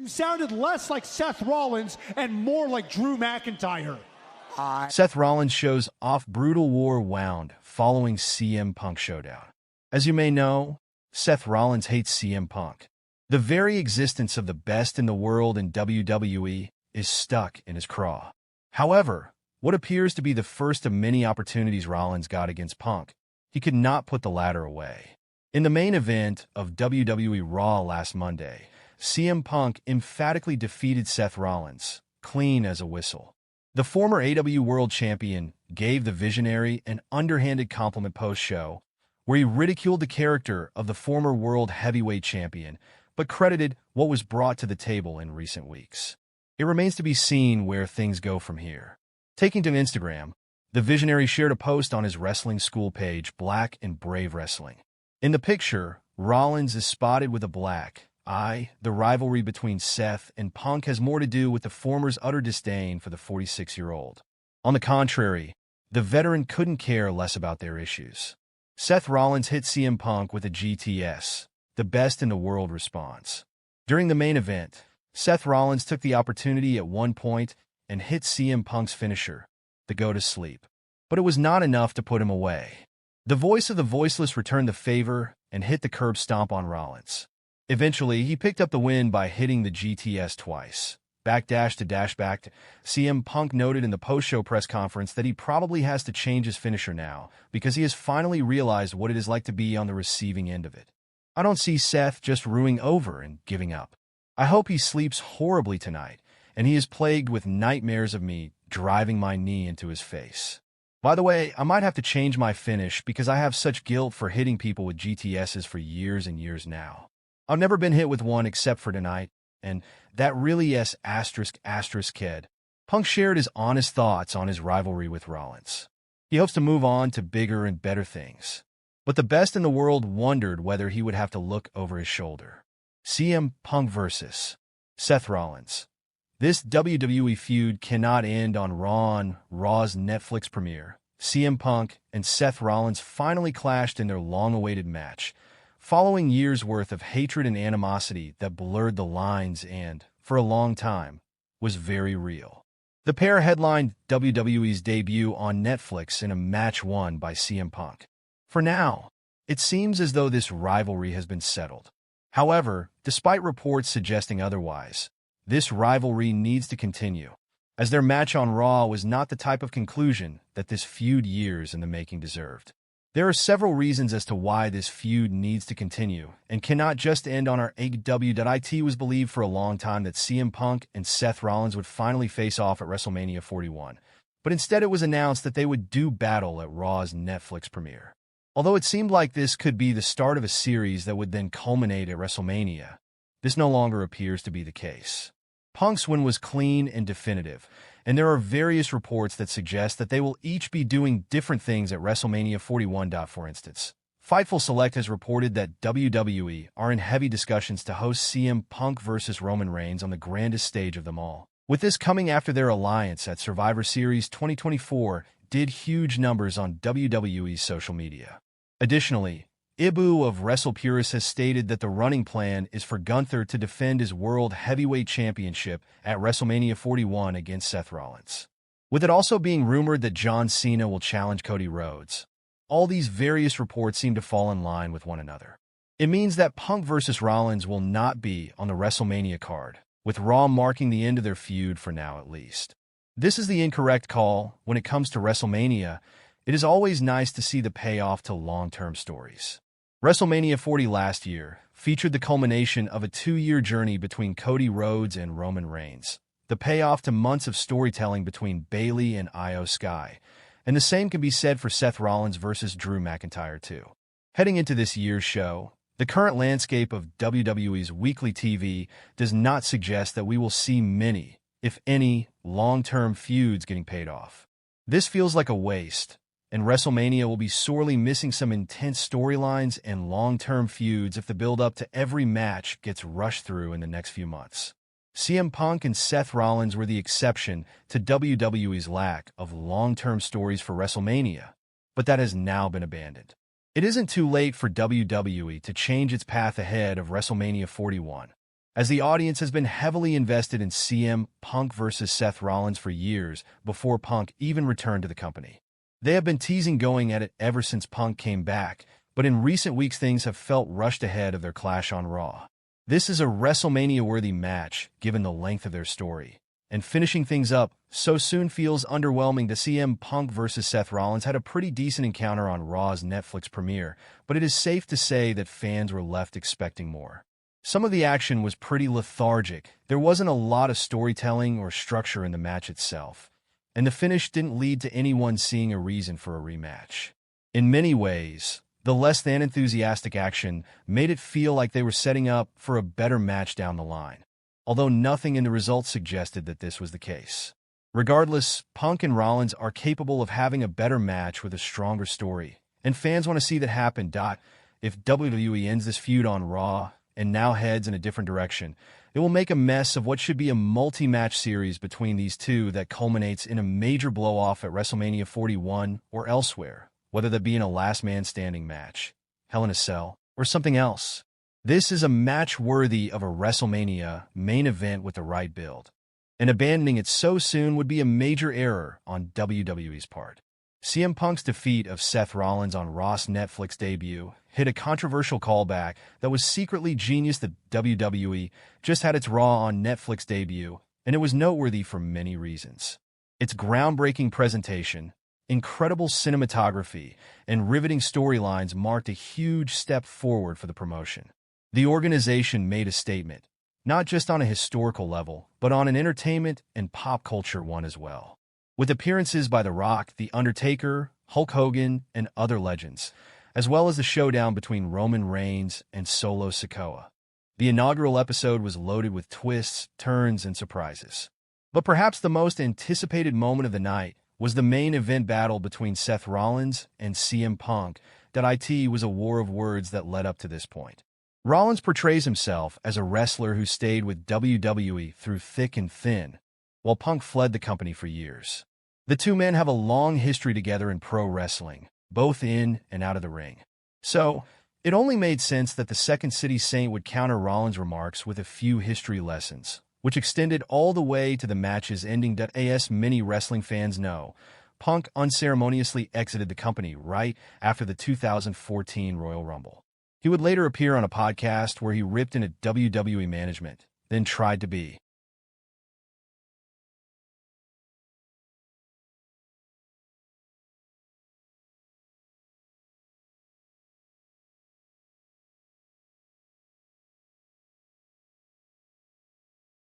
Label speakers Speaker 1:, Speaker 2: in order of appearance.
Speaker 1: You sounded less like Seth Rollins and more like Drew McIntyre.
Speaker 2: Seth Rollins shows off brutal war wound following CM Punk showdown. As you may know, Seth Rollins hates CM Punk. The very existence of the best in the world in WWE is stuck in his craw. However, what appears to be the first of many opportunities Rollins got against Punk, he could not put the latter away. In the main event of WWE RAW last Monday, CM Punk emphatically defeated Seth Rollins, clean as a whistle. The former AEW World Champion gave the Visionary an underhanded compliment post-show, where he ridiculed the character of the former World Heavyweight Champion, but credited what was brought to the table in recent weeks. It remains to be seen where things go from here. Taking to Instagram, the Visionary shared a post on his wrestling school page, Black and Brave Wrestling. In the picture, Rollins is spotted with a black eye. The rivalry between Seth and Punk has more to do with the former's utter disdain for the 46-year-old. On the contrary, the veteran couldn't care less about their issues. Seth Rollins hit CM Punk with a GTS, the best in the world response. During the main event, Seth Rollins took the opportunity at one point and hit CM Punk's finisher, the go to sleep. But it was not enough to put him away. The voice of the Voiceless returned the favor and hit the Curb Stomp on Rollins. Eventually, he picked up the win by hitting the GTS twice. Back-to-back. CM Punk noted in the post-show press conference that he probably has to change his finisher now because he has finally realized what it is like to be on the receiving end of it. I don't see Seth just ruining over and giving up. I hope he sleeps horribly tonight, and he is plagued with nightmares of me driving my knee into his face. By the way, I might have to change my finish because I have such guilt for hitting people with GTSs for years and years now. I've never been hit with one except for tonight, and that really is **** kid. Punk shared his honest thoughts on his rivalry with Rollins. He hopes to move on to bigger and better things. But the best in the world wondered whether he would have to look over his shoulder. CM Punk vs. Seth Rollins. This WWE feud cannot end on Raw's Netflix premiere. CM Punk and Seth Rollins finally clashed in their long-awaited match, following years' worth of hatred and animosity that blurred the lines and, for a long time, was very real. The pair headlined WWE's debut on Netflix in a match won by CM Punk. For now, it seems as though this rivalry has been settled. However, despite reports suggesting otherwise, this rivalry needs to continue, as their match on Raw was not the type of conclusion that this feud years in the making deserved. There are several reasons as to why this feud needs to continue and cannot just end on our AEW. It was believed for a long time that CM Punk and Seth Rollins would finally face off at WrestleMania 41, but instead it was announced that they would do battle at Raw's Netflix premiere. Although it seemed like this could be the start of a series that would then culminate at WrestleMania, this no longer appears to be the case. Punk's win was clean and definitive, and there are various reports that suggest that they will each be doing different things at WrestleMania 41. For instance, Fightful Select has reported that WWE are in heavy discussions to host CM Punk vs. Roman Reigns on the grandest stage of them all, with this coming after their alliance at Survivor Series 2024 did huge numbers on WWE's social media. Additionally, Ibu of WrestlePurist has stated that the running plan is for Gunther to defend his World Heavyweight Championship at WrestleMania 41 against Seth Rollins, with it also being rumored that John Cena will challenge Cody Rhodes. All these various reports seem to fall in line with one another. It means that Punk vs. Rollins will not be on the WrestleMania card, with Raw marking the end of their feud for now at least. This is the incorrect call. When it comes to WrestleMania, it is always nice to see the payoff to long-term stories. WrestleMania 40 last year featured the culmination of a 2-year journey between Cody Rhodes and Roman Reigns, the payoff to months of storytelling between Bayley and Io Sky, and the same can be said for Seth Rollins versus Drew McIntyre too. Heading into this year's show, the current landscape of WWE's weekly TV does not suggest that we will see many, if any, long-term feuds getting paid off. This feels like a waste, and WrestleMania will be sorely missing some intense storylines and long-term feuds if the build-up to every match gets rushed through in the next few months. CM Punk and Seth Rollins were the exception to WWE's lack of long-term stories for WrestleMania, but that has now been abandoned. It isn't too late for WWE to change its path ahead of WrestleMania 41. as the audience has been heavily invested in CM Punk versus Seth Rollins for years before Punk even returned to the company. They have been teasing going at it ever since Punk came back, but in recent weeks things have felt rushed ahead of their clash on Raw. This is a WrestleMania-worthy match, given the length of their story. And finishing things up so soon feels underwhelming. The CM Punk vs. Seth Rollins had a pretty decent encounter on Raw's Netflix premiere, but it is safe to say that fans were left expecting more. Some of the action was pretty lethargic. There wasn't a lot of storytelling or structure in the match itself, and the finish didn't lead to anyone seeing a reason for a rematch. In many ways, the less-than-enthusiastic action made it feel like they were setting up for a better match down the line, although nothing in the results suggested that this was the case. Regardless, Punk and Rollins are capable of having a better match with a stronger story, and fans want to see that happen. If WWE ends this feud on Raw and now heads in a different direction, it will make a mess of what should be a multi-match series between these two that culminates in a major blow-off at WrestleMania 41 or elsewhere, whether that be in a last man standing match, Hell in a Cell, or something else. This is a match worthy of a WrestleMania main event with the right build, and abandoning it so soon would be a major error on WWE's part. CM Punk's defeat of Seth Rollins on Raw's Netflix debut hit a controversial callback that was secretly genius. The WWE just had its Raw on Netflix debut, and it was noteworthy for many reasons. Its groundbreaking presentation, incredible cinematography, and riveting storylines marked a huge step forward for the promotion. The organization made a statement, not just on a historical level, but on an entertainment and pop culture one as well. With appearances by The Rock, The Undertaker, Hulk Hogan, and other legends, as well as the showdown between Roman Reigns and Solo Sikoa. The inaugural episode was loaded with twists, turns, and surprises. But perhaps the most anticipated moment of the night was the main event battle between Seth Rollins and CM Punk. It was a war of words that led up to this point. Rollins portrays himself as a wrestler who stayed with WWE through thick and thin, while Punk fled the company for years. The two men have a long history together in pro wrestling, both in and out of the ring. So, it only made sense that the Second City Saint would counter Rollins' remarks with a few history lessons, which extended all the way to the match's ending. As many wrestling fans know, Punk unceremoniously exited the company right after the 2014 Royal Rumble. He would later appear on a podcast where he ripped into WWE management, then tried to be